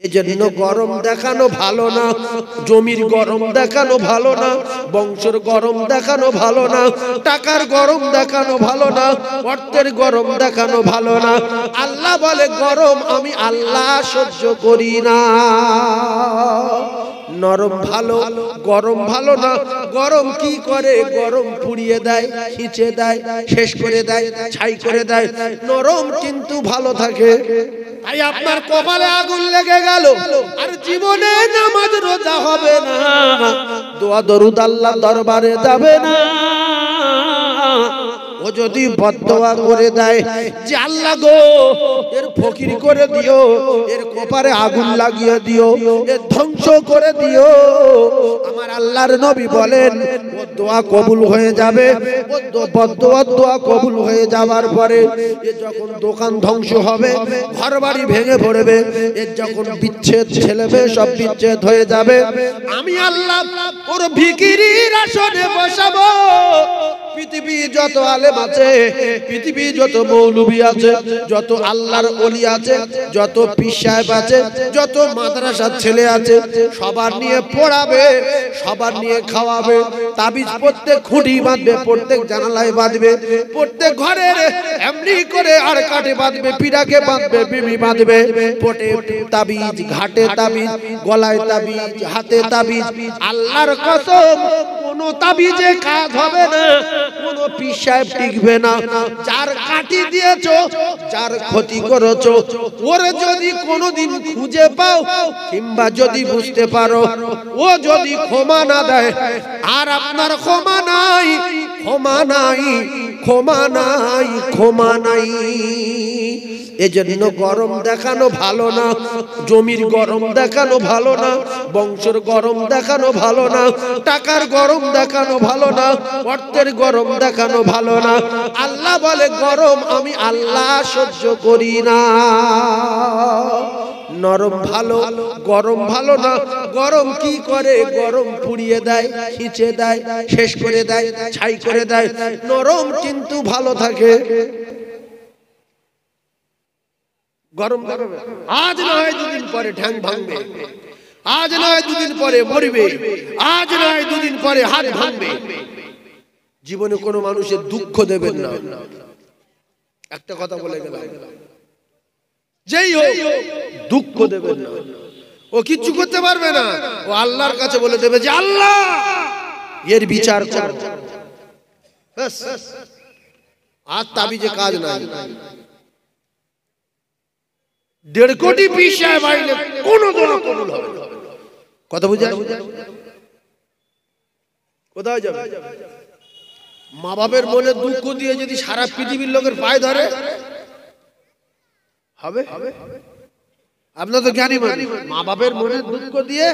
এজন্য গরম দেখানো ভালো না, জমির গরম দেখানো ভালো না, বংশের গরম দেখানো ভালো না, টাকার গরম দেখানো ভালো না, অর্থের গরম দেখানো ভালো না। আল্লাহ বলে গরম আমি আল্লাহ সহ্য করি না। নরম ভালো, গরম ভালো না। গরম কি করে? গরম পুড়িয়ে দেয়, খিচে দেয়, শেষ করে দেয়, ছাই করে দেয়। নরম কিন্তু ভালো থাকে। তাই আপনার কপালে আগুন লেগে গেল আর জীবনে নামাজ রোজা হবে না, দোয়া দরুদ আল্লাহ দরবারে যাবে না। ও যদি বদদোয়া করে দেয় যে আল্লাহ গো এর ফকির করে দিও, এর কপালে আগুন লাগিয়ে দিও, এর ধ্বংস করে দিও, আমার আল্লাহর নবী বলেন ও দোয়া কবুল হয়ে যাবে। ও বদদোয়া দোয়া কবুল হয়ে যাবার পরে এ যখন দোকান ধ্বংস হবে, ঘরবাড়ি ভেঙে পড়বে, এর যখন বিচ্ছেদ ছেলেবে সব বিচ্ছেদ হয়ে যাবে, আমি আল্লাহ ওর ভিখিরির আসনে বসাবো। পৃথিবী যত আলেম আছে, পৃথিবী যত মৌলবি আছে, যত আল্লাহর ওলি আছে, যত পীর সাহেব আছে, যত মাদ্রাসার ছেলে আছে, সবার নিয়ে পড়াবে, সবার নিয়ে খাওয়াবে। তাবিজ প্রত্যেক খুঁটি বাঁধবে, প্রত্যেক জানালায় বাঁধবে, প্রত্যেক ঘরে এমনি করে আর কাটে বাঁধবে, পিড়াকে বাঁধবে, বিবি বাঁধবে। পটে তাবিজ, ঘাটে তাবিজ, গলায় তাবিজ, হাতে তাবিজ। আল্লাহর কসম কোন তাবিজে কাজ হবে না, কোন পীর সাহেব টিকবে না। যার কাটি দিয়েছো, যার ক্ষতি করেছো, ওরে যদি কোনোদিন খুঁজে পাও কিংবা যদি বুঝতে পারো, ও যদি ক্ষমা না দেয়, আর আপনার ক্ষমা নাই, ক্ষমা নাই, ক্ষমা নাই, ক্ষমা নাই। এজন্য গরম দেখানো ভালো না, জমির গরম দেখানো ভালো না, বংশের গরম দেখানো ভালো না, টাকার গরম দেখানো ভালো না, অর্থের গরম দেখানো ভালো না। আল্লাহ বলে গরম আমি আল্লাহ সহ্য করি না। নরম ভালো, গরম ভালো না। গরম কি করে? গরম পুড়িয়ে দেয়, খিচে দেয়, শেষ করে দেয়, ছাই করে দেয়। নরম কিন্তু ভালো থাকে। গরম আজ নয় দুদিন পরে ঠ্যাং ভাঙবে, আজ নয় দুদিন পরে মরবে, আজ নয় দুদিন পরে হাত ভাঙবে। জীবনে কোনো মানুষের দুঃখ দেবেন না। একটা কথা বলে গেলাম, যেই হোক দুঃখ দেবেন না। ও কিচ্ছু করতে পারবে না, ও আল্লাহর কাছে বলে দেবে যে আল্লাহ এর বিচার করো। আর তাবিজে কাজ নাই। 1.5 কোটি পীর সাহেব আইলে কোনো দোয়া কবুল হবে না। কথা বুঝা? কোথায় যাবে? মা বাপের মনে দুঃখ দিয়ে যদি সারা পৃথিবীর লোকের পায়ে ধরে হবে? আপনার তো জ্ঞানী মানুষ। মা বাপের মনে দুঃখ দিয়ে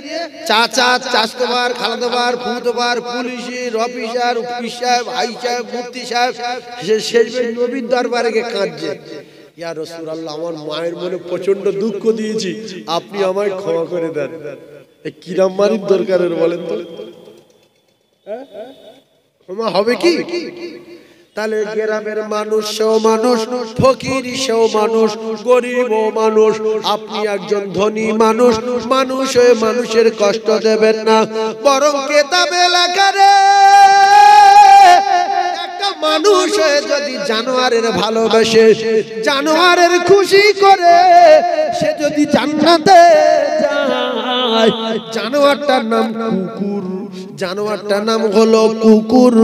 চাচা, চাচতোবার, খালাতোবার, ফুফুতোবার, পুলিশের অফিসার, পীর সাহেব, ভাই সাহেব, মুফতি সাহেব, শেষ নবীর দরবারে গিয়ে কাঁদছে, ইয়া রাসূলুল্লাহ আমার মায়ের মনে প্রচন্ড দুঃখ দিয়েছি, আপনি আমায় ক্ষমা করে দেন। কিরাম মারির দরকারের বলেন তো? ক্ষমা হবে কি? তাহলে গ্রামের মানুষ সেও মানুষ, ফকির সেও মানুষ, গরিব ও মানুষ। আপনি একজন ধনী মানুষ, মানুষ হয়ে মানুষের কষ্ট দেবেন না, বরং কেতাবে লেখা রে একটা মানুষ হয়ে যদি জানোয়ারের ভালোবাসে, জানোয়ারের খুশি করে, সে যদি জান্নাতে যায়, জানোয়ারটার নাম কুকুর, জানোয়ারটার নাম হলো কুকুর।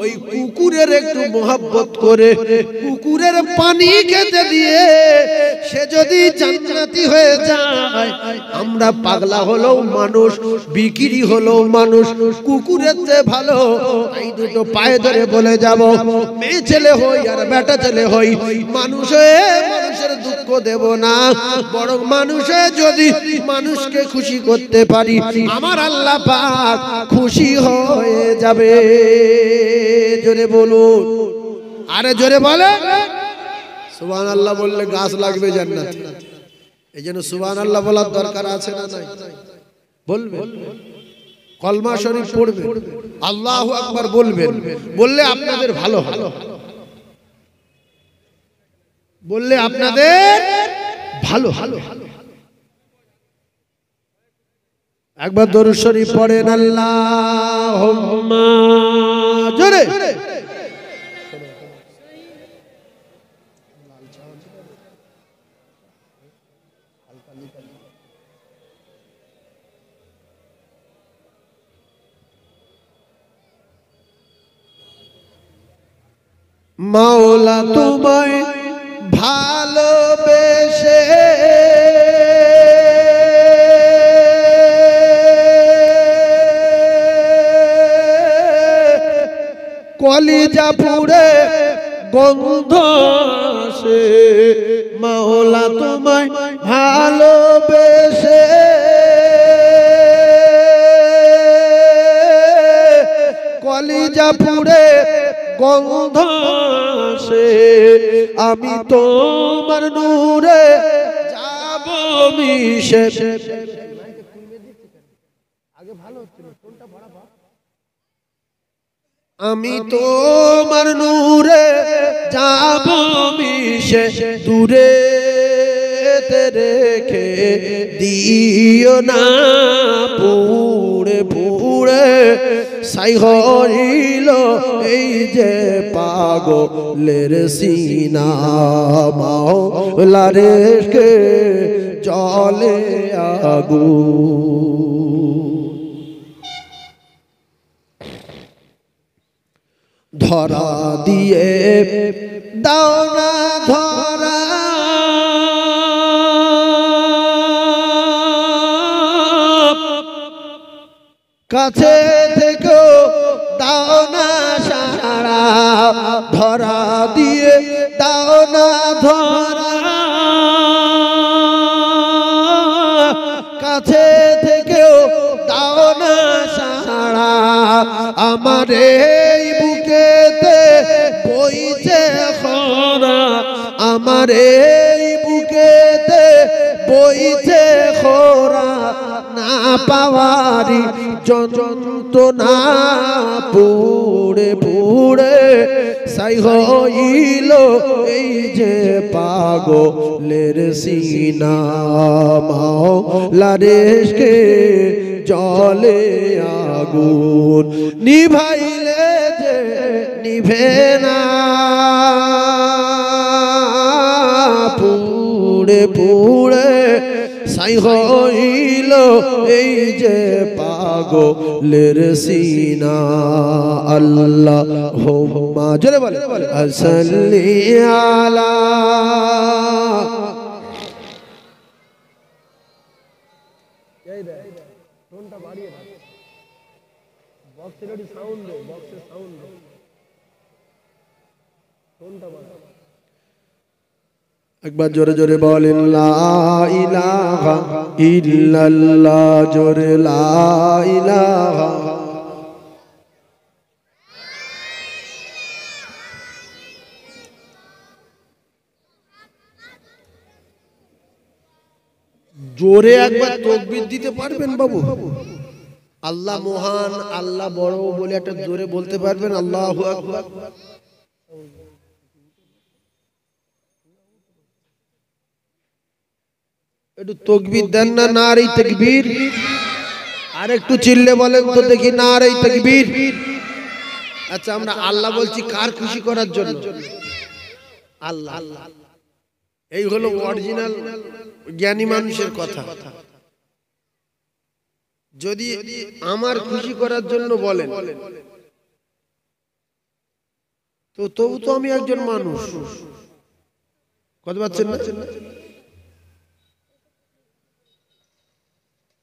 ওই কুকুরের একটু মোহাব্বত করে, কুকুরের পানি খেতে দিয়ে সে যদি জান্নাতি হয়ে যায়, আমরা পাগলা হলেও মানুষ, বিকিরি হলেও মানুষ, কুকুরের চেয়ে ভালো। এই দুটো পায়ে ধরে বলে যাব, মেয়ে ছেলে হই আর বেটা ছেলে হই, মানুষ হয়ে মানুষের দুঃখ দেব না, বরং মানুষে যদি মানুষকে খুশি করতে পারি, আমার আল্লাহ পাক খুশি হয়ে যাবে। জোরে বলুন, আরে জোরে বলে সুবহানাল্লাহ। বললে গাছ লাগবে জান্নাতে। এই জন্য সুবহানাল্লাহ বলার দরকার আছে না নাই? বলবে, কলমা শরীফ পড়বে, আল্লাহু আকবার বলবেন, বললে আপনাদের ভালো হবে, বললে আপনাদের ভালো। একবার দরুদ শরীফ পড়েন আল্লাহুম্মা জোরে। মাওলা তোমায় ভালোবেসে কলিজা পুড়ে গন্ধ আসে, মাওলা তোমায় ভালোবেসে কলিজা পুড়ে গন্ধ আসে, আমি তোমার নূরে যাব মিশে। আমি তোমার নূরে যাব মিশে, দূরে রেখে দিও না পুড়ে পুড়ে ছাই হইল এই যে পাগলের সিনা, মাওলা রেখে জলে আগুন। ধরা দিয়ে দাও না ধরা, কাছে থেকে দাও না সারা, ধরা দিয়ে দাও না ধরা, কাছে থেকেও দাও না সারা, আমার এই বুকেতে বইছে খরা, আমার এই বুকেতে বইছে খরা, না পাওয়ারি যন্ত্রণা পুড়ে পুড়ে ছাই হইল এই যে পাগলের সিনা, মাওলা রেখে জলে আগুন। নিভাইলে যে নিভে না পুড়ে পুড়ে ছাই হইল এই যে পাগলের সিনা। আল্লাহুম্মা জোরে বলে সাল্লি আলা, টোনটা বাড়িয়ে দাও, বক্সের সাউন্ড দে, বক্সের সাউন্ড দে, টোনটা বাড়াও। একবার জোরে জোরে বলেন লা ইলাহা ইল্লাল্লাহ, জোরে লা ইলাহা। জোরে একবার তাকবীর দিতে পারবেন বাবু? আল্লাহ মহান, আল্লাহ বড় বলে একটা জোরে বলতে পারবেন আল্লাহু আকবার? একটু তাকবীর দেন না, নারে তাকবীর। আর একটু চিল্লে বলেন তো দেখি, নারে তাকবীর। আচ্ছা, আমরা আল্লাহ বলছি কার খুশি করার জন্য? আল্লাহ। এই হলো অরিজিনাল জ্ঞানী মানুষের কথা। যদি আমার খুশি করার জন্য বলেন তো তবু তো আমি একজন মানুষ, কথা পাচ্ছেন না?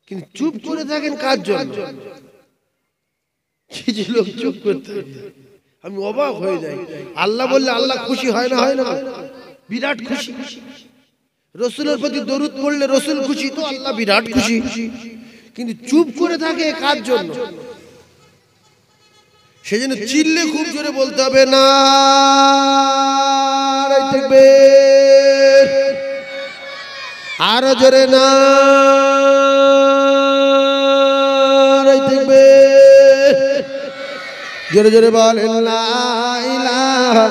কিন্তু চুপ করে থাকেন কার জন্য? কিছু লোক চুপ করতে, আমি অবাক হয়ে যাই। আল্লাহ বললে আল্লাহ খুশি হয় না? হয় না, বিরাট খুশি। রসুলের প্রতি দরুদ পড়লে রসুল খুশি, তো আল্লাহ বিরাট খুশি। কিন্তু চুপ করে থাকে কার জন্য? সেজন্য চিল্লে খুব জোরে বলতে হবে, না আরো জোরে, না জোরে জোরে বলেন লা ইলাহা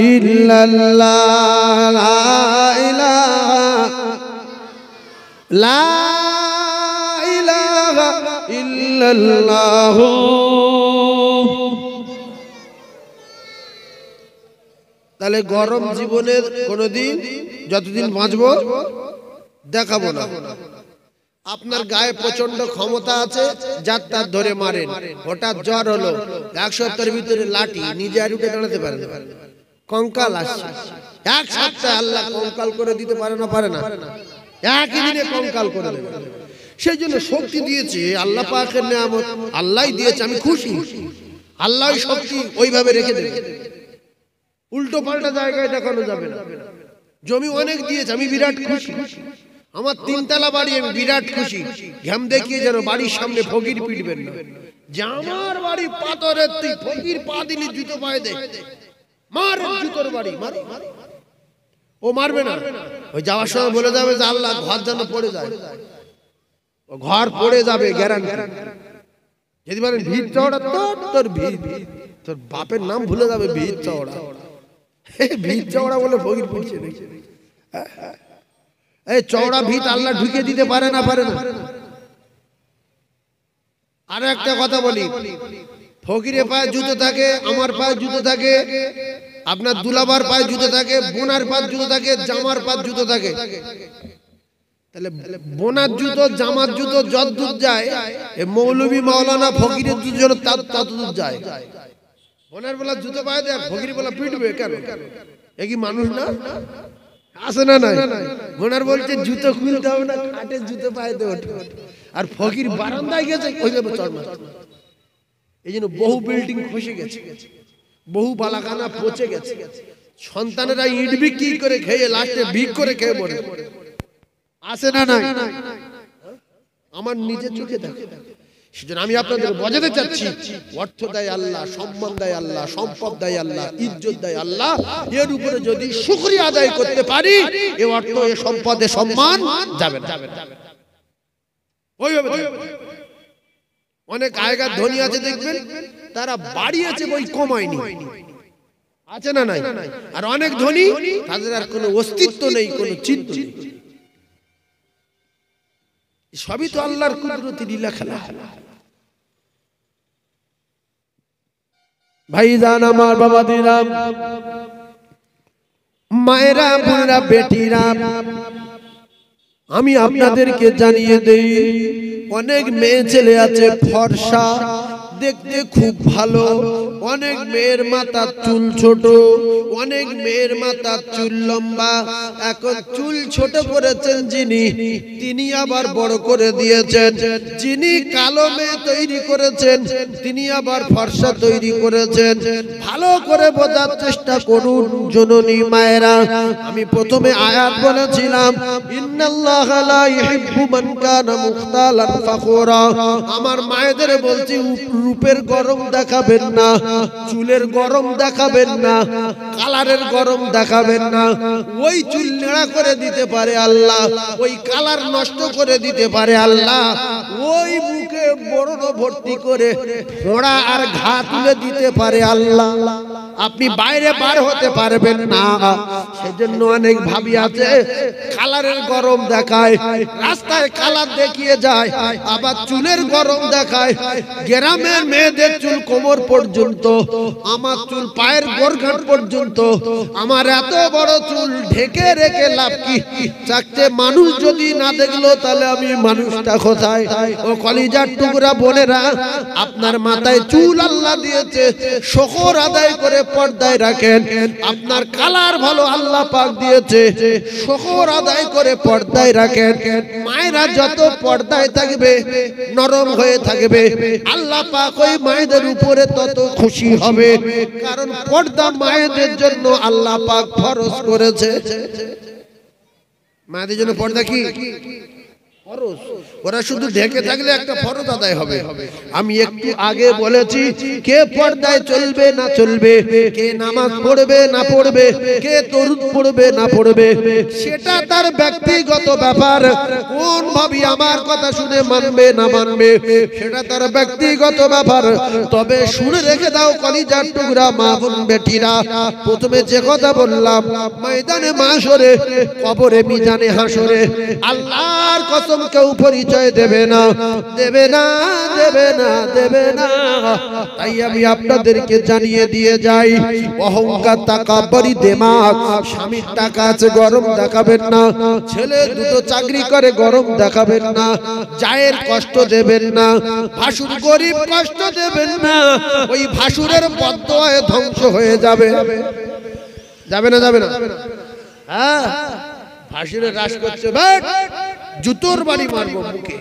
ইল্লাল্লাহ, লা ইলাহা, লা ইলাহা ইল্লাল্লাহু। তাহলে গরম জীবনের কোনদিন যতদিন বাঁচবো দেখাবো না। আপনার গায়ে প্রচন্ড ক্ষমতা আছে, যার তার ধরে মারেন, হঠাৎ জ্বর হলো, 1 সপ্তাহের ভিতরে লাঠি, নিজে আর উঠে দাঁড়াতে পারে না, কঙ্কাল আসছে, 1 সপ্তাহে আল্লাহ কঙ্কাল করে দিতে পারে না? পারে না? একই দিনে কঙ্কাল করে দেবে। সেই জন্য শক্তি দিয়েছে আল্লাহ পাকের নিয়ামত, আল্লাহই দিয়েছে, আমি খুশি। আল্লাহই শক্তি ওইভাবে রেখে দেবে, উল্টো পাল্টা জায়গায় দেখানো যাবে না। জমি অনেক দিয়েছে, আমি বিরাট খুশি। আমার 3 তলা বাড়ি, আমি বিরাট খুশি। ঘাম দেখিয়ে যেন বাড়ির সামনে ফকির পিটবেন না, যে আমার বাড়ি পাথরের, তুই ফকির পা দিলি জুতো পায়ে দে, মার জুতোর বাড়ি, মার। ও মারবে না, ওই যাওয়ার সময় বলে যাবে যে আল্লাহ ঘর যেন পড়ে যায়, ও ঘর পড়ে যাবে গ্যারান্টি। যদি বলেন ভিড় চওড়া, তোর ভিড়, তোর বাপের নাম ভুলে যাবে, ভিড় চওড়া। ভিড় চওড়া বলে ফকির পড়ছে। এই চওড়া ভিত আল্লাহ ঢুকে দিতে পারে না? পারে না? আর একটা কথা বলি, ফকিরের পায়ে জুতো থাকে, আমার পায়ে জুতো থাকে, আপনার দুলাবার পায়ে জুতো থাকে, বোনার পায়ে জুতো থাকে, জামার পায়ে জুতো থাকে। তাহলে বোনার জুতো, জামার জুতো যতদূর যায়, এই মৌলবী মাওলানা ফকিরের জুতো ততদূর যায়। বোনার বেলা জুতো পায়ে দেয়, ফকির বেলা পিটবে কেন? এ কি মানুষ না? আসে না? নাই। বোনার বলছে জুতো খুলতে হবে না, খাটে জুতো পায়ে দেবে, আর ফকির বারান্দায় গেছে ওইভাবে চড় মারছে। এই জন্য বহু বিল্ডিং খসে গেছে, বহু বালাখানা পচে গেছে, সন্তানেরা ইট বিক্রি করে খেয়ে লাস্টে ভিক করে খেয়ে মরে। আসে না? নাই। আমার নিজের চোখে দেখে। সেজন্য আমি আপনাদের বোঝাতে চাচ্ছি, অর্থ দেয় আল্লাহ, সম্মান দেয় আল্লাহ, সম্পদ দেয় আল্লাহ, ইজ্জত দেয় আল্লাহ। এর উপরে যদি শুকরিয়া আদায় করতে পারি, এই অর্থ, এই সম্পদ, এই সম্মান যাবে না। ওইভাবে অনেক আগেকার ধনী আছে দেখবেন, তারা বাড়িয়েছে বই কমায়নি, আছে না? নাই। আর অনেক ধনী, তাদের আর কোনো অস্তিত্ব নেই, কোনো চিন্তা নেই। সবই তো আল্লাহর কুদরতি লীলা খেলা। ভাইজান আমার, বাবাদিরা, মায়েরা, বোনেরা, বেটিরা, আমি আপনাদেরকে জানিয়ে দেই, অনেক মেয়ে ছেলে আছে ফর্সা, দেখতে খুব ভালো, অনেক মেয়ের মাথার চুল ছোট, অনেক মেয়ের মাথার চুল লম্বা। এখন চুল ছোট করেছেন যিনি, তিনি আবার বড় করে দিয়েছেন। যিনি কালো মেয়ে তৈরি করেছেন, তিনি আবার ফর্সা তৈরি করেছেন। ভালো করে বোঝার চেষ্টা করুন জননী মায়েরা। আমি প্রথমে আয়াত বলেছিলাম, ইন্নাল্লাহা লা ইউহিব্বু মান কানা মুখতালান ফাখুরা। আমার মায়েদের বলছি, রূপের গরম দেখাবেন না, চুলের গরম দেখাবেন না, কালারের গরম দেখাবেন না। ওই চুল নেড়া করে দিতে পারে আল্লাহ, ওই কালার নষ্ট করে দিতে পারে আল্লাহ, ওই মুখে বড় ভর্তি করে ফোঁড়া আর ঘা তুলে দিতে পারে আল্লাহ। আপনি বাইরে বার হতে পারবেন না। সেজন্য অনেক ভাবি আছে, কালারের গরম দেখায়, রাস্তায় কালার দেখিয়ে যায়, আবার চুলের গরম দেখায়। গ্রামের মেয়েদের চুল কোমর পর্যন্ত, আমার চুল পায়ের গোড়ঘাট পর্যন্ত। আমার এত বড় চুল ঢেকে রেখে লাভ কি? চাকতে মানুষ যদি না দেখলো, তাহলে আমি মানুষটা কোথায়? ও কলিজার টুকরা বোনেরা, আপনার মাথায় চুল আল্লাহ দিয়েছে, শুকর আদায় করে পর্দায় রাখেন। আপনার কালার ভালো আল্লাহ পাক দিয়েছে, শুকর আদায় করে পর্দায় রাখেন। মায়েরা যত পর্দায় থাকবে, নরম হয়ে থাকবে, আল্লাহ পাক ওই মায়েদের উপরে তত খুশি হবে। কারণ পর্দা মায়েদের জন্য আল্লাহ পাক ফরজ করেছে। মায়েদের জন্য পর্দা কি ফরজ? ওরা শুধু ঢেকে থাকলে একটা ফরজ আদায় হবে। আমি একটু আগে বলেছি, কে পর্দায় চলবে না চলবে, কে নামাজ পড়বে না পড়বে, কে দরুদ পড়বে না পড়বে, সেটা তার ব্যক্তিগত ব্যাপার। কোন ভাবি আমার কথা শুনে মানবে না মানবে, সেটা তার ব্যক্তিগত ব্যাপার। তবে শুনে রেখে দাও কলিজার টুকরা মা বোন বেটিরা, প্রথমে যে কথা বললাম, ময়দানে মাশরে, কবরে, মিজানে হাসরে, আল্লাহর কসম আজম কেউ পরিচয় দেবে না, দেবে না, দেবে না, দেবে না। তাই আমি আপনাদেরকে জানিয়ে দিয়ে যাই, অহংকার, তাকাব্বুরি, দেমাগ, স্বামীর টাকা আছে গরম দেখাবেন না, ছেলে দুটো চাকরি করে গরম দেখাবেন না, জায়ের কষ্ট দেবেন না, ভাসুর গরিব কষ্ট দেবেন না। ওই ভাসুরের বদদোয়ায় ধ্বংস হয়ে যাবে। যাবে না, যাবে না? হ্যাঁ, ভাসুরে রাশ করছে, জুতোর বাড়ি মারবো মুখে,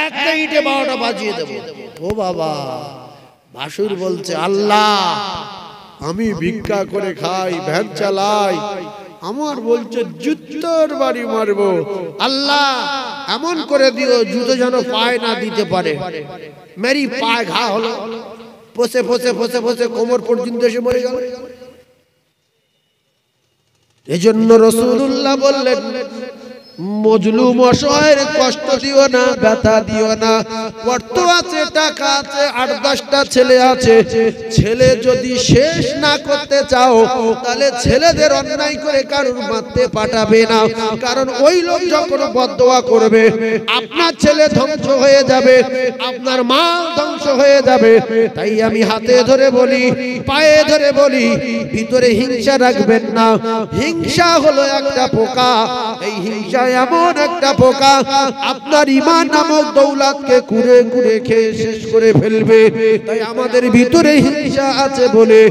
একটা ইটে 12টা বাজিয়ে দেবো। ও বাবা, ভাসুর বলছে, আল্লাহ আমি ভিক্ষা করে খাই, ভ্যান চালাই, আমার বলছে জুতোর বাড়ি মারবো। আল্লাহ এমন করে দিও জুতো যেন পায়ে না দিতে পারে। মেরি পায়ে ঘা হলো, ফসে ফসে ফসে ফসে কোমর পর্যন্ত এসে মরে গেল। এজন্য রাসূলুল্লাহ বললেন, মজলুম অসহায়ের কষ্ট দিও না, ব্যথা দিও না। অর্থ আছে, টাকা আছে, 8-10টা ছেলে আছে, ছেলে যদি শেষ না করতে চাও তাহলে ছেলেদের অন্যায় করে কারুর মারতে পাঠাবে না, কারণ ওই লোক যখন বদদোয়া করবে আপনার ছেলে ধ্বংস হয়ে যাবে, আপনার মা ধ্বংস হয়ে যাবে। তাই আমি হাতে ধরে বলি, পায়ে ধরে বলি, ভিতরে হিংসা রাখবেন না। হিংসা হলো একটা পোকা, এই হিংসা এমন একটা পোকা আপনার ঈমান নামক দৌলতকে কুরে কুরে খেয়ে শেষ করে ফেলবে। তাই আমাদের ভিতরে হিংসা আছে বলে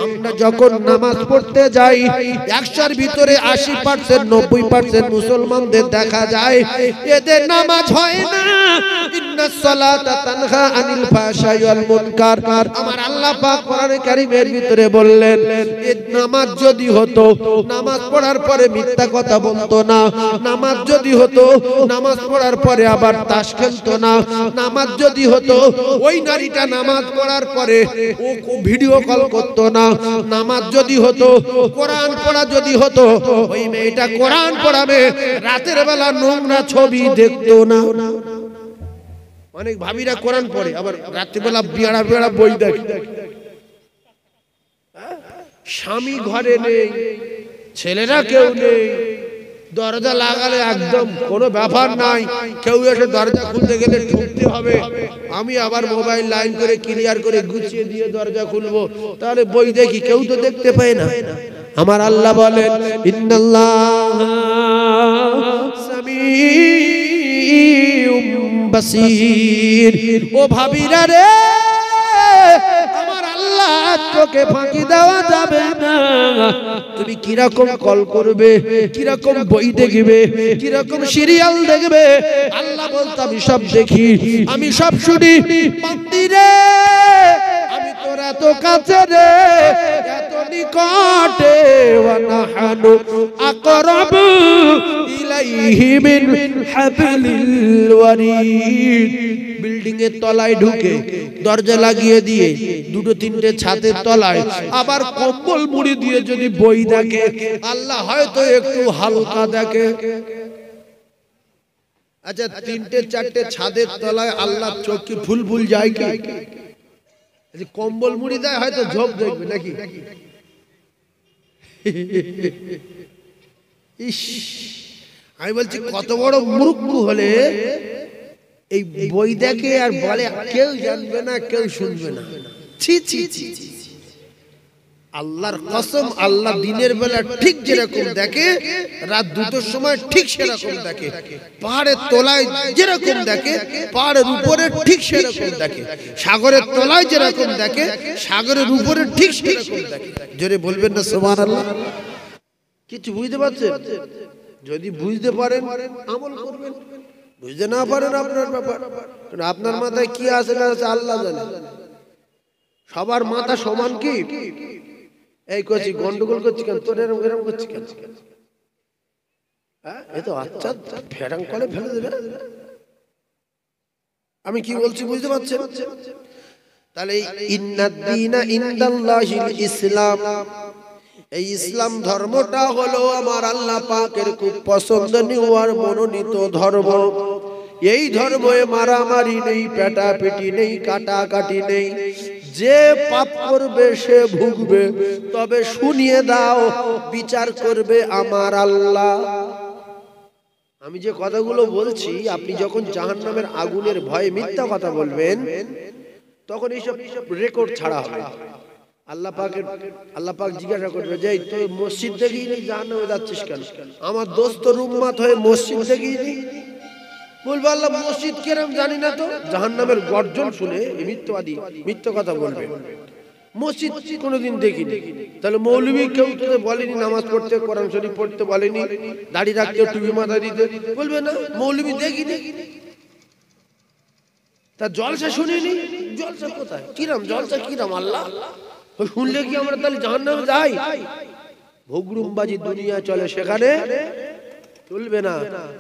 আমরা যখন নামাজ পড়তে যাই 100-র ভিতরে 80%, 90% মুসলমানদের দেখা যায় এদের নামাজ হয় না। ইন্নাস সালাতা তানহা আনিল ফাহশাই ওয়াল মুনকার। আমার আল্লাহ পাক কোরআনে কারীমের ভিতরে বললেন, এই নামাজ যদি হতো, নামাজ পড়ার পরে মিথ্যা কথা বলতো না, নামাজ যদি হতো নামাজ পড়ার পরে আবার তাস খেলতো না, নামাজ যদি হতো ওই নারীটা নামাজ পড়ার পরে ও ভিডিও কল করতো না, নামাজ যদি হতো, কোরআন পড়া যদি হতো, ওই মেয়েটা কোরআন পড়াবে, রাতের বেলা নোংরা ছবি দেখতো না। অনেক ভাবিরা কোরআন পড়ে, আবার রাত্রিবেলা বিয়াড়া বিয়াড়া বই দেখে। স্বামী ঘরে নেই, ছেলেরা কেউ নেই, দরজা লাগালে একদম কোনো ব্যাপার নাই, কেউ এসে দরজা খুলতে গেলে ঠুকতে হবে, আমি আবার মোবাইল লাইন করে ক্লিয়ার করে গুছিয়ে দিয়ে দরজা খুলবো, তাহলে বই দেখি, কেউ তো দেখতে পায় না। আমার আল্লাহ বলেন, ইন্নাল্লাহা সামিউম বাসীর। ও ভাবিরা রে, আমার আল্লাহ চোখে ফাঁকি দেওয়া যাবে না। তুমি কিরকম কল করবে, কিরকম বই দেখবে, কিরকম সিরিয়াল দেখবে, আল্লাহ বলতে আমি সব দেখি, আমি সব শুনি। মন্দিরে আমি তোর এত কাছে রে, এত নিকটে, ওয়া নাহানু আকরাবু ইলাইহি মিন হাবলিল ওয়ারিদ। বিল্ডিং এর তলায় ঢুকে দরজা লাগিয়ে দিয়ে 2-3টে ছাদের তলায় আবার কম্বল মুড়ি দিয়ে যদি বই দেখে, আল্লাহ হয়তো একটু হালকা দেখে। আচ্ছা, 3-4টে ছাদের তলায় আল্লাহ চোখ কি ফুল ফুল যায় কি? কম্বল মুড়ি দেয় হয়তো ঝোপ দেখবে নাকি? আমি বলছি কত বড় মূর্খ হলে এই বই দেখে আর বলে কেউ জানবে না, কেউ শুনবে না। ছি ছি ছি, আল্লাহর কসম, আল্লাহ দিনের বেলা ঠিক যেরকম দেখে, রাত 2টোর সময় ঠিক সেরকম দেখে, পাহাড়ের তলায় যেরকম দেখে পাহাড়ের উপরে ঠিক সেরকম দেখে, সাগরের তলায় যেরকম দেখে সাগরের উপরে ঠিক সেরকম দেখে। জোরে বলবেন না সুবহানাল্লাহ? কিছু বুঝতে পারছেন? যদি বুঝতে পারেন আমল করবেন, বুঝতে না পারেন আপনার ব্যাপার। আপনার মাথায় কি আছে না আছে আল্লাহ জানে। সবার মাথা সমান কি? এই করছি গন্ডগোল করছি কেন, তোর এরকম এরকম করছি কেন? হ্যাঁ, এ তো আচ্ছা ফেরাং করে ফেলে দেবে। আমি কি বলছি বুঝতে পারছেন? তাহলে ইন্নাদ দীনা ইনদাল্লাহিল ইসলাম, এই ইসলাম ধর্মটা হলো আমার আল্লাহ পাকের খুব পছন্দনীয় আর মনোনীত ধর্ম। এই ধর্মে মারামারি নেই, পেটাপিটি নেই, কাটাকাটি নেই। যে পাপ করবে সে ভুগবে, তবে শুনিয়ে দাও বিচার করবে আমার আল্লাহ। আমি যে কথাগুলো বলছি, আপনি যখন জাহান্নামের আগুনের ভয়ে মিথ্যা কথা বলবেন, তখন এইসব রেকর্ড ছাড়া হবে। আল্লাহ পাক জিজ্ঞাসা করবে যে তুই মসজিদ দেখিনি, জাহান্নামে যাচ্ছিস কেন? আমার দোস্ত রুম্মাত হয়ে মসজিদ দেখিনি, বলবে আল্লাহ মসজিদ কেরম জানি না তো। জাহান্নামের গর্জন শুনে মিথ্যাবাদী মিথ্যা কথা বলবে, মসজিদ কোনোদিন দেখিনি। তাহলে মৌলবী কেউ তোদের বলেনি নামাজ পড়তে, কোরআন শরীফ পড়তে বলেনি, দাড়ি রাখতে, টুপি মাথায় দিতে? বলবে না, মৌলবী দেখিনি। তা জলসা শুনিনি, জলসা কোথায়, কিরাম জলসা, কিরাম আল্লাহ শুনলে কি আমরা তাহলে জাহান্নামে যাই? ভোগরুমবাজি দুনিয়া চলে, সেখানে চলবে না।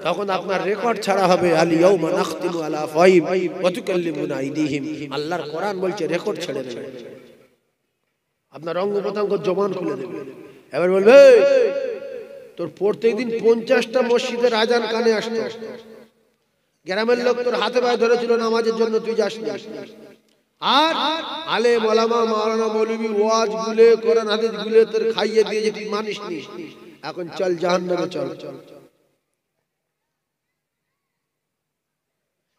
তখন আপনার রেকর্ড ছাড়া হবে। আল ইয়াউমা নাখতিমু আলা আফওয়াহিম ওয়া তুকাল্লিমুনা আইদিহিম। আল্লাহর কোরআন বলছে রেকর্ড ছেড়ে দেবে, আপনার অঙ্গ প্রত্যঙ্গ জবান খুলে দেবে। এবার বলবে তোর প্রত্যেকদিন 50টা মসজিদের আজান কানে আসতো, গ্রামের লোক তোর হাতে পায়ে ধরেছিল নামাজের জন্য, তুই যাসনি। আর আলেম ওলামা মাওলানা মৌলভী ওয়াজ গুলে, কোরআন হাদিস গুলে তোর খাইয়ে দিয়ে যে তুই মানিসনি, এখন চল জাহান্নামে চল।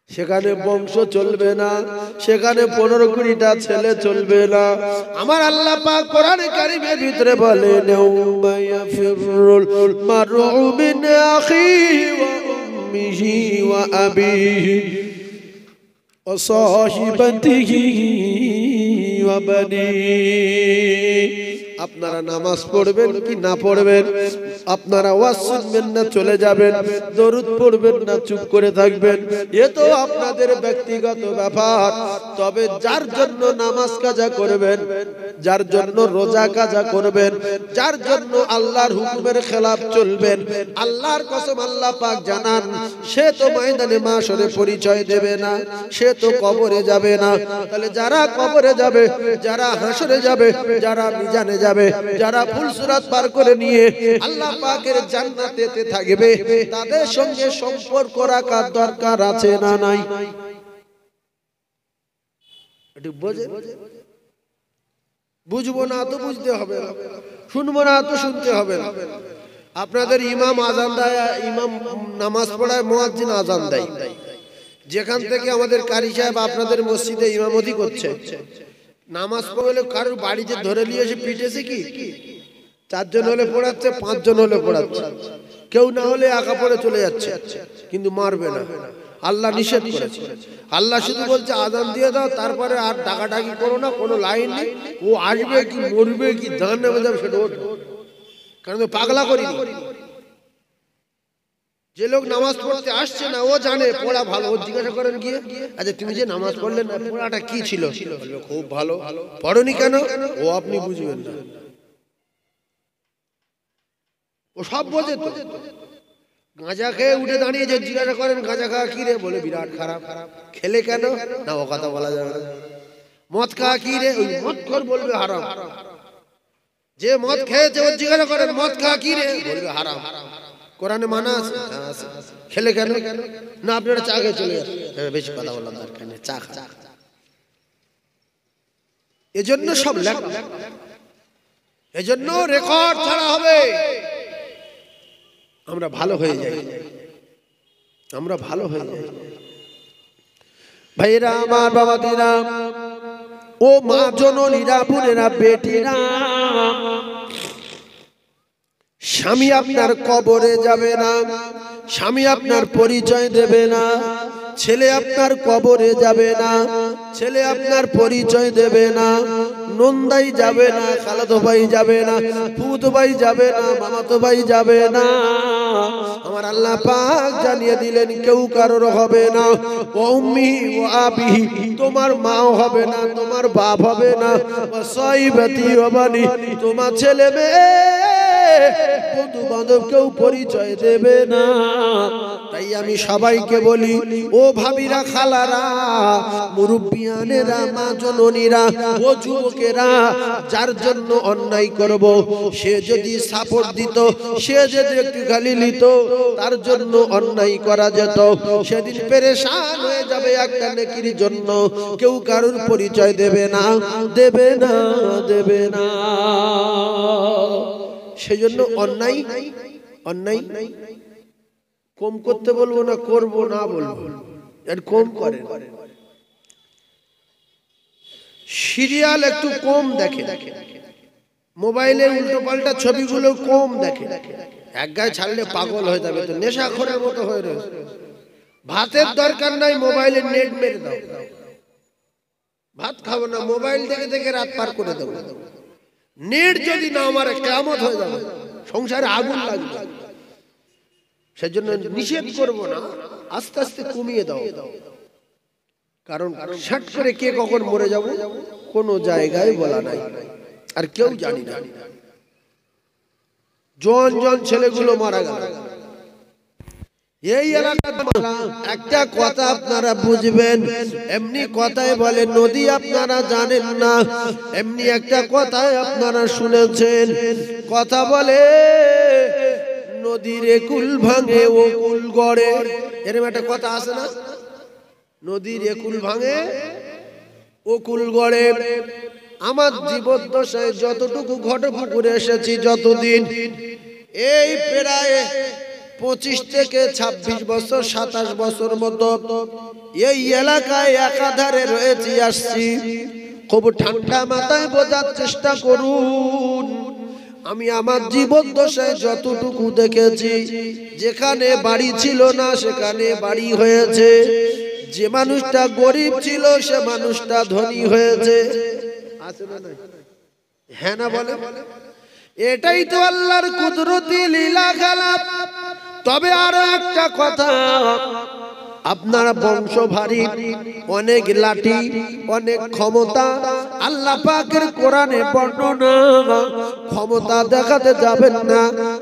সেখানে বংশ চলবে না, সেখানে 15-20টা ছেলে চলবে না। আমার আল্লাহ পাক কোরআনে কারীমের ভিতরে বলেন ইয়াউমা ইয়াফিরুল মারউ মিন আখিহি ওয়া উম্মিহি ওয়া আবিহি ওয়া সাহিবাতিহি ওয়া বানিহি। আপনারা নামাজ পড়বেন কি না পড়বেন, আপনারা ওয়াজ শুনবেন না চলে যাবেন, দরুদ পড়বেন না চুপ করে থাকবেন, এ তো আপনাদের ব্যক্তিগত ব্যাপার। তবে যার জন্য নামাজ কাজা করবেন, যার জন্য রোজা কাজা করবেন, যার জন্য আল্লাহর হুকুমের খেলাফ চলবেন, আল্লাহর কসম আল্লাহ পাক জানান সে তো ময়দানে মাশরে পরিচয় দেবে না, সে তো কবরে যাবে না। তাহলে যারা কবরে যাবে, যারা হাসরে যাবে, যারা মিজানে যাবে, যারা ফুলসুরাত পার করে নিয়ে আল্লাহ পাকের জান্নাতেতে থাকবে, তাদের সঙ্গে সম্পর্ক রাখার দরকার আছে না নাই? একটু বুঝবো না তো বুঝতে হবে, শুনবো না তো শুনতে হবে। আপনাদের ইমাম আজান দেয়, ইমাম নামাজ পড়ায়, মুয়াজ্জিন আজান দেয়, যেখান থেকে আমাদের কারি সাহেব আপনাদের মসজিদে ইমামতি করছে, নামাজ পড়লে কারোর বাড়িতে ধরে নিয়ে এসে পিটেছে কি? 4 জন হলে পড়াচ্ছে, 5 জন হলে পড়াচ্ছে, কেউ না হলে একা পড়ে চলে যাচ্ছে, কিন্তু মারবে না। আল্লাহ নিষেধ করেছে। আল্লাহ শুধু বলছে আজান দিয়ে দাও, তারপরে আর ডাকাডাকি করো না, কোনো লাইন নেই। ও আসবে কি মরবে কি জাহান্নামে যাবে সেটা ওর, কারণ পাগলা করিনি। যে লোক নামাজ পড়তে আসছে না, ও জানে পড়া ভালো, ও জিজ্ঞাসা করেন গিয়ে, আচ্ছা তুমি যে নামাজ পড়লেন না, পড়াটা কি ছিল? খুব ভালো। পড়নি কেন? ও আপনি বুঝবেন না, ও সব বোঝে তো। গাঁজা খেয়ে উঠে দাঁড়িয়ে যে জিজ্ঞাসা করেন গাঁজা খাওয়া কি রে, বলে বিরাট খারাপ। খেলে কেন না, ও কথা বলা যাবে না। মদ খাওয়া কি রে, ওই মদখোর বলবে হারাম। যে মদ খেয়েছে ও জিজ্ঞাসা করেন মদ খাওয়া কি রে, বলবে হারাম। কোরআনে মানা আছে? খেলে কেন না, আপনারা চা খেয়ে চলে যান। বেশি কথা বললাম দরকার নেই, চা খা। এজন্য সব লেখা, এজন্য রেকর্ড ছাড়া হবে। আমরা ভালো হয়ে যাই, আমরা ভালো হয়ে যাই। ভাইরা আমার, বাবাদিরা, ও মা জননীরা, বোনেরা, বেটিরা, স্বামী আপনার কবরে যাবে না, স্বামী আপনার পরিচয় দেবে না, ছেলে আপনার কবরে যাবে না, ছেলে আপনার পরিচয় দেবে না, নন্দাই যাবে না, খালাতো ভাই যাবে না, ফুফুতো ভাই যাবে না, মামাতো ভাই যাবে না। আমার আল্লাহ পাক জানিয়ে দিলেন কেউ কারোর হবে না। ও উম্মি ও আবিহি, তোমার মাও হবে না, তোমার বাপ হবে না। ও সাইবাতি ও বানি, তোমার ছেলে মেয়ে বন্ধু বান্ধব কেউ পরিচয় দেবে না। তাই আমি সবাইকে বলি, ও ভাবিরা, খালারা, মুরব্বিয়ানেরা, মা জননীরা, ও যুবকেরা, যার জন্য অন্যায় করব, সে যদি সাপোর্ট দিত, সে যদি একটু গালি নিত, তার জন্য অন্যায় করা যেত, সেদিন পেরেশান হয়ে যাবে একটা নেকির জন্য। কেউ কারোর পরিচয় দেবে না, দেবে না, দেবে না। সেজন্য অন্যায়, অন্যায় কম করতে বলবো না, করবো না বলবো, এর কম করেন। সিরিয়াল একটু কম দেখে, মোবাইলে উল্টো পাল্টা ছবিগুলো কম দেখে। এক গায়ে ছাড়লে পাগল হয়ে যাবে, তো নেশাখোরের মতো হয়ে রয়েছে। ভাতের দরকার নাই, মোবাইলে নেট মেরে দাও, ভাত খাবো না, মোবাইল দেখে দেখে রাত পার করে দেবো। নেট যদি না মারে কিয়ামত হয়ে যাবে, সংসারে আগুন লাগবে। সেজন্য নিষেধ করবো না, আস্তে আস্তে কমিয়ে দাও। কারণ শর্ট করে কে কখন মরে যাব কোনো জায়গায় বলা নাই, আর কেউ জানি না। জন জন ছেলেগুলো মারা গেল এই এলাকার। একটা কথা আপনারা বুঝবেন, এমনি কথায় বলে নদী আপনারা জানেন না, এমনি একটা কথায় আপনারা শুনেছেন। কথা বলে নদীর একুল ভাঙে ও কুল গড়ে, এরকম একটা কথা আছে না? নদীর একুল ভাঙে ও কুল গড়ে। আমার জীবদ্দশায় যতটুকু ঘটে পুকুরে এসেছি যতদিন, এই প্রায় 25 থেকে 26 বছর 27 বছর মতো এই এলাকায় একাধারে রয়েছি, আসছি। খুব ঠান্ডা মাথায় বোঝার চেষ্টা করুন। আমি আমার জীবদ্দশায় যতটুকু দেখেছি, যেখানে বাড়ি ছিল না সেখানে বাড়ি হয়েছে, যে মানুষটা গরিব ছিল সে মানুষটা ধনী হয়েছে। হ্যাঁ না বলে? এটাই তো আল্লাহর কুদরতি লীলা খেলা। তবে আরো একটা কথা, আপনার বংশ ভারী, অনেক লাঠি, অনেক ক্ষমতা। আল্লাহ পাকের কোরআনে বর্ণনা, ক্ষমতা দেখাতে যাবেন না,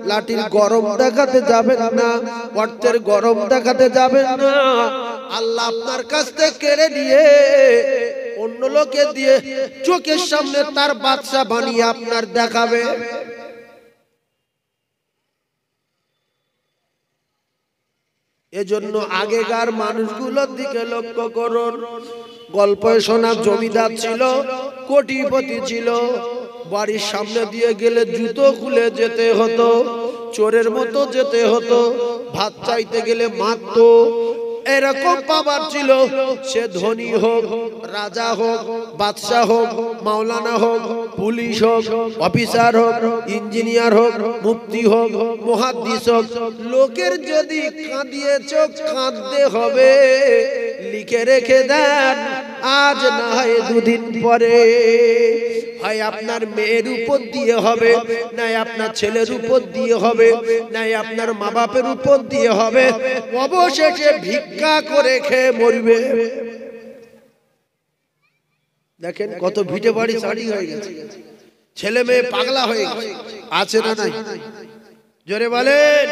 লাঠির গরম দেখাতে যাবেন না, অর্থের গরম দেখাতে যাবেন না। আল্লাহ আপনার কাছ থেকে কেড়ে নিয়ে অন্য লোকে দিয়ে চোখের সামনে তার বাদশা বানিয়ে আপনার দেখাবে। এজন্য আগেকার মানুষগুলোর দিকে লক্ষ্য করুন। গল্পে শোনা জমিদার ছিল, কোটিপতি ছিল, বাড়ির সামনে দিয়ে গেলে জুতো খুলে যেতে হতো, চোরের মতো যেতে হতো, ভাত চাইতে গেলে মারতো। এরকম পাবার ছিল, সে ধনী হোক, রাজা হোক, বাদশাহ হোক, মাওলানা হোক, পুলিশ হোক, অফিসার হোক, ইঞ্জিনিয়ার হোক, মুফতি হোক, মুহাদ্দিস হোক। লোকের যদি কাঁদিয়েছ কাঁদতে হবে, লিখে রেখে দেন, আজ না হয় দুদিন পরে হয় আপনার মেয়ের উপর দিয়ে হবে, নাই আপনার ছেলের উপর দিয়ে হবে, নাই আপনার মা বাপের উপর দিয়ে হবে, অবশেষে ভিক্ষা করে খেয়ে মরবে। দেখেন কত ভিটে বাড়ি শাড়ি হয়ে গেছে, ছেলে মেয়ে পাগলা হয়ে গেছে। আছে না নাই? জোরে বলেন।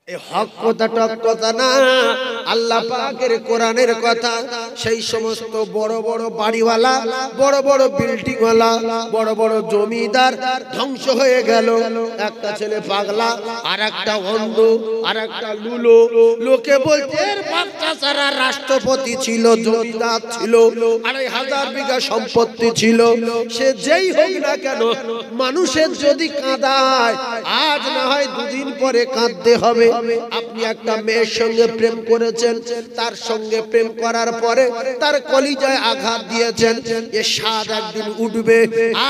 এই হক কথা টক কথা না, আল্লাহ পাকের কোরআনের কথা। সেই সমস্ত বড় বড় বাড়িওয়ালা, বড় বড় বিল্ডিং ওয়ালা, বড় বড় জমিদার ধ্বংস হয়ে গেল। একটা ছেলে পাগলা, আর একটা অন্ধ, আর একটা লুলো। লোকে বলছে এর বাচ্চা সারা রাষ্ট্রপতি ছিল, জমিদার ছিল, 2500 বিঘা সম্পত্তি ছিল। সে যেই হোক না কেন, মানুষের যদি কাঁদায়, আজ না হয় দুদিন পরে কাঁদতে হবে। আপনি একটা মেয়ের সঙ্গে প্রেম করেছেন, তার সঙ্গে প্রেম করার পরে তার কলিজায় আঘাত দিয়েছেন, এ স্বাদ একদিন উঠবে।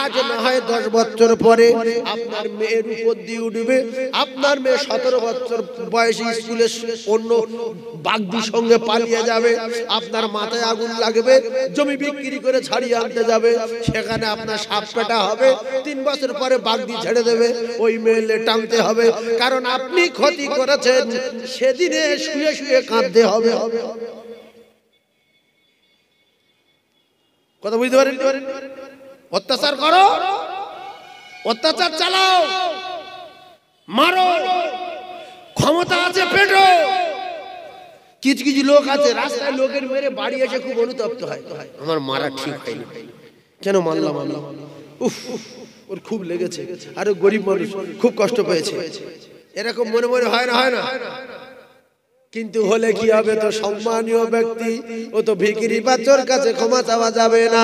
আজ না হয় 10 বছর পরে আপনার মেয়ের উপর দিয়ে উঠবে। আপনার মেয়ে 17 বছর বয়সে স্কুলে অন্য বাগদির সঙ্গে পালিয়ে যাবে, আপনার মাথায় আগুন লাগবে, জমি বিক্রি করে ছাড়িয়ে আনতে যাবে, সেখানে আপনার সাপ কাটা হবে। 3 বছর পরে বাগদি ছেড়ে দেবে, ওই মেয়ে টানতে হবে, কারণ আপনি ক্ষতি করেছেন। সেদিনে শুয়ে শুয়ে কাঁদতে হবে। কথা বুঝতে পারেন? অত্যাচার করো, অত্যাচার চালাও, মারো, ক্ষমতা আছে পেটো। কিছু কিছু লোক আছে রাস্তায় লোকের মেরে বাড়ি এসে খুব অনুতপ্ত হয়, আমার মারা ঠিক হয়নি, কেন মারলাম আমি, উফ ওর খুব লেগেছে, আরে গরিব মানুষ খুব কষ্ট পেয়েছে। এরকম মনে মনে হয় না? হয় না? কিন্তু হলে কি হবে, তো সম্মানীয় ব্যক্তি, ও তো ভিখিরি বাচ্চার কাছে ক্ষমা চাওয়া যাবে না।